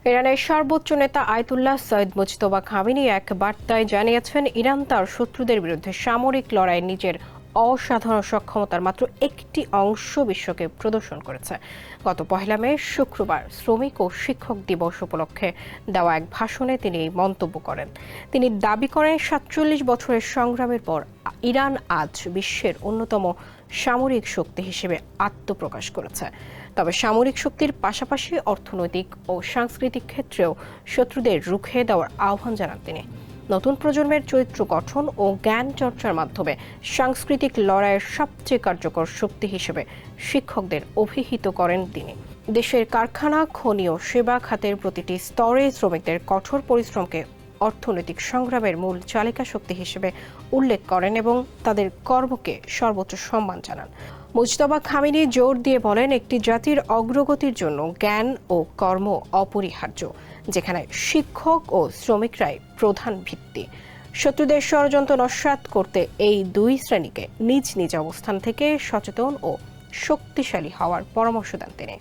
ইরানের সর্বোচ্চ নেতা আয়াতুল্লাহ সৈয়দ মুজতবা খামেনি এক বার্তায় জানিয়েছেন, ইরান তার শত্রুদের বিরুদ্ধে সামরিক লড়াইয়ে নিজের অসাধারণ সক্ষমতার মাত্র একটি অংশ বিশ্বকে প্রদর্শন করেছে। গত 1 মে শুক্রবার শ্রমিক ও শিক্ষক দিবস উপলক্ষে দেওয়া এক ভাষণে তিনি এই মন্তব্য করেন। তিনি দাবি করেন, 47 বছরের সংগ্রামের পর ইরান আজ বিশ্বের অন্যতম সামরিক শক্তি হিসেবে আত্মপ্রকাশ করেছে। তবে সামরিক শক্তির পাশাপাশি অর্থনৈতিক ও সাংস্কৃতিক ক্ষেত্রেও শত্রুদের রুখে দেওয়ার আহ্বান জানান তিনি। নতুন প্রজন্মের চরিত্র গঠন ও জ্ঞান চর্চার মাধ্যমে সাংস্কৃতিক লড়াইয়ের সবচেয়ে কার্যকর শক্তি হিসেবে শিক্ষকদের অভিহিত করেন তিনি। দেশের কারখানা, খনি ও সেবা খাতের প্রতিটি স্তরে শ্রমিকদের কঠোর পরিশ্রমকে অর্থনৈতিক সংগ্রামের মূল চালিকা শক্তি হিসেবে উল্লেখ করেন এবং তাদের কর্মকে সর্বোচ্চ সম্মান জানান। মুজতবা খামেনি জোর দিয়ে বলেন, একটি জাতির অগ্রগতির জন্য জ্ঞান ও কর্ম অপরিহার্য, যেখানে শিক্ষক ও শ্রমিকরাই প্রধান ভিত্তি। শত্রুদের ষড়যন্ত্র নস্যাৎ করতে এই দুই শ্রেণীকে নিজ নিজ অবস্থান থেকে সচেতন ও শক্তিশালী হওয়ার পরামর্শ দেন তিনি।